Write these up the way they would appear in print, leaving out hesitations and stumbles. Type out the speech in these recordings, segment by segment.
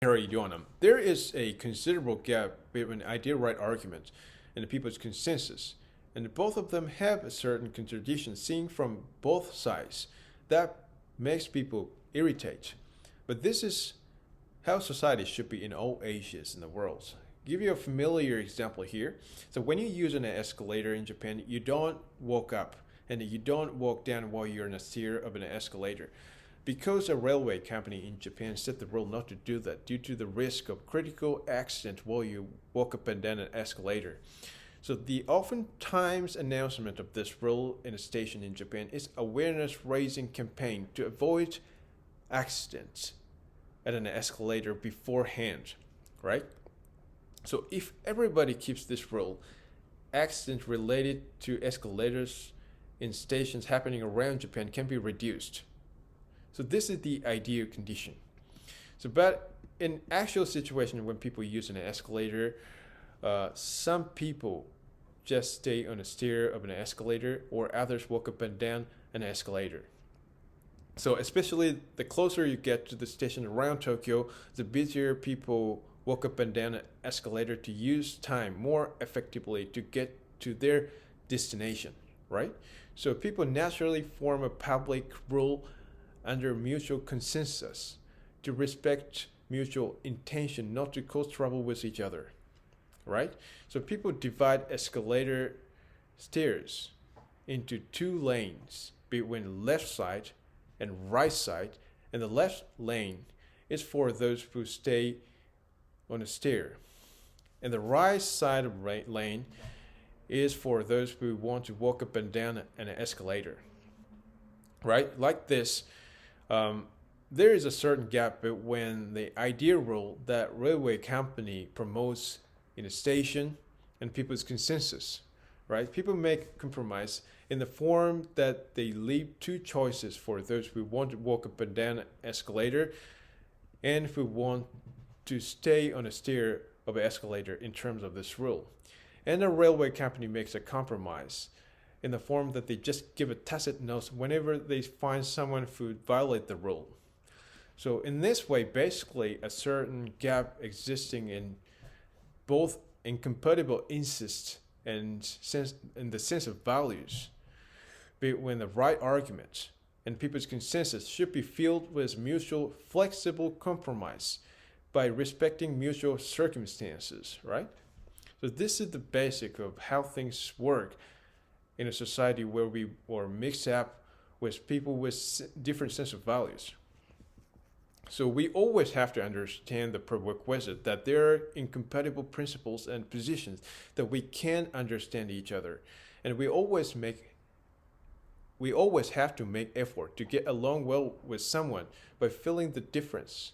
How are you doing? There is a considerable gap between ideal right argument and the people's consensus, and both of them have a certain contradiction seen from both sides that makes people irritate. But this is how society should be in all ages in the world. Give you a familiar example here. So when you use an escalator in Japan, you don't walk up and you don't walk down while you're in a stair of an escalator. Because a railway company in Japan set the rule not to do that due to the risk of critical accident while you walk up and down an escalator. So the oftentimes announcement of this rule in a station in Japan is awareness raising campaign to avoid accidents at an escalator beforehand, right? So if everybody keeps this rule, accidents related to escalators in stations happening around Japan can be reduced. So this is the ideal condition. But in actual situation when people use an escalator, some people just stay on a stair of an escalator, or others walk up and down an escalator. So especially the closer you get to the station around Tokyo, the busier people walk up and down an escalator to use time more effectively to get to their destination, right? So people naturally form a public rule under mutual consensus to respect mutual intention not to cause trouble with each other, right? So people divide escalator stairs into two lanes between left side and right side, and the left lane is for those who stay on a stair, and the right side of lane is for those who want to walk up and down an escalator, right? Like this. There is a certain gap between the ideal rule that railway company promotes in a station and people's consensus, right? People make compromise in the form that they leave two choices for those who want to walk up and down an escalator and who want to stay on a stair of an escalator in terms of this rule. And the railway company makes a compromise in the form that they just give a tacit note whenever they find someone who violate the rule. So in this way, basically a certain gap existing in both incompatible interests and in the sense of values between the right argument and people's consensus should be filled with mutual flexible compromise by respecting mutual circumstances, right? So this is the basic of how things work in a society where we are mixed up with people with different sense of values. So we always have to understand the prerequisite that there are incompatible principles and positions that we can't understand each other, and we always have to make effort to get along well with someone by feeling the difference,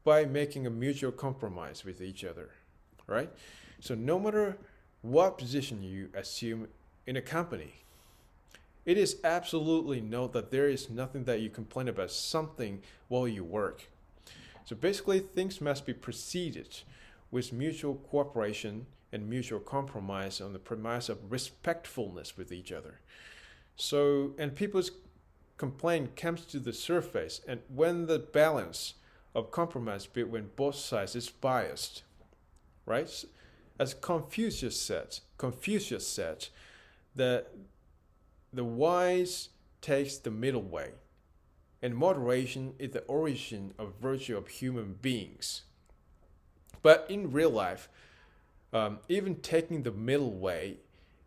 by making a mutual compromise with each other, right? So no matter what position you assume in a company, it is absolutely known that there is nothing that you complain about something while you work. So basically, things must be proceeded with mutual cooperation and mutual compromise on the premise of respectfulness with each other. So, and people's complaint comes to the surface, and when the balance of compromise between both sides is biased, right? As Confucius said, that the wise takes the middle way, and moderation is the origin of virtue of human beings. But in real life, even taking the middle way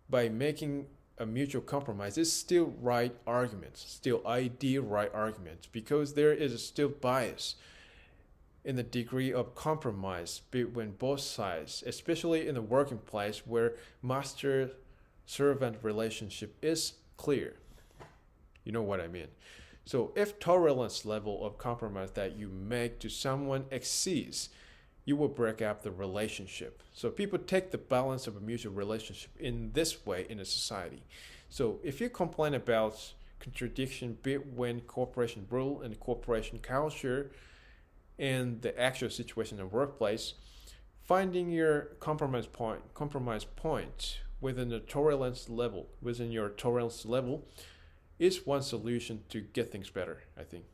by making a mutual compromise is still right argument, still ideal right argument, because there is still bias in the degree of compromise between both sides, especially in the working place where master-servant relationship is clear. You know what I mean? So if tolerance level of compromise that you make to someone exceeds, you will break up the relationship. So people take the balance of a mutual relationship in this way in a society. So if you complain about contradiction between corporation rule and corporation culture and the actual situation in the workplace, finding your compromise point within your tolerance level is one solution to get things better, I think.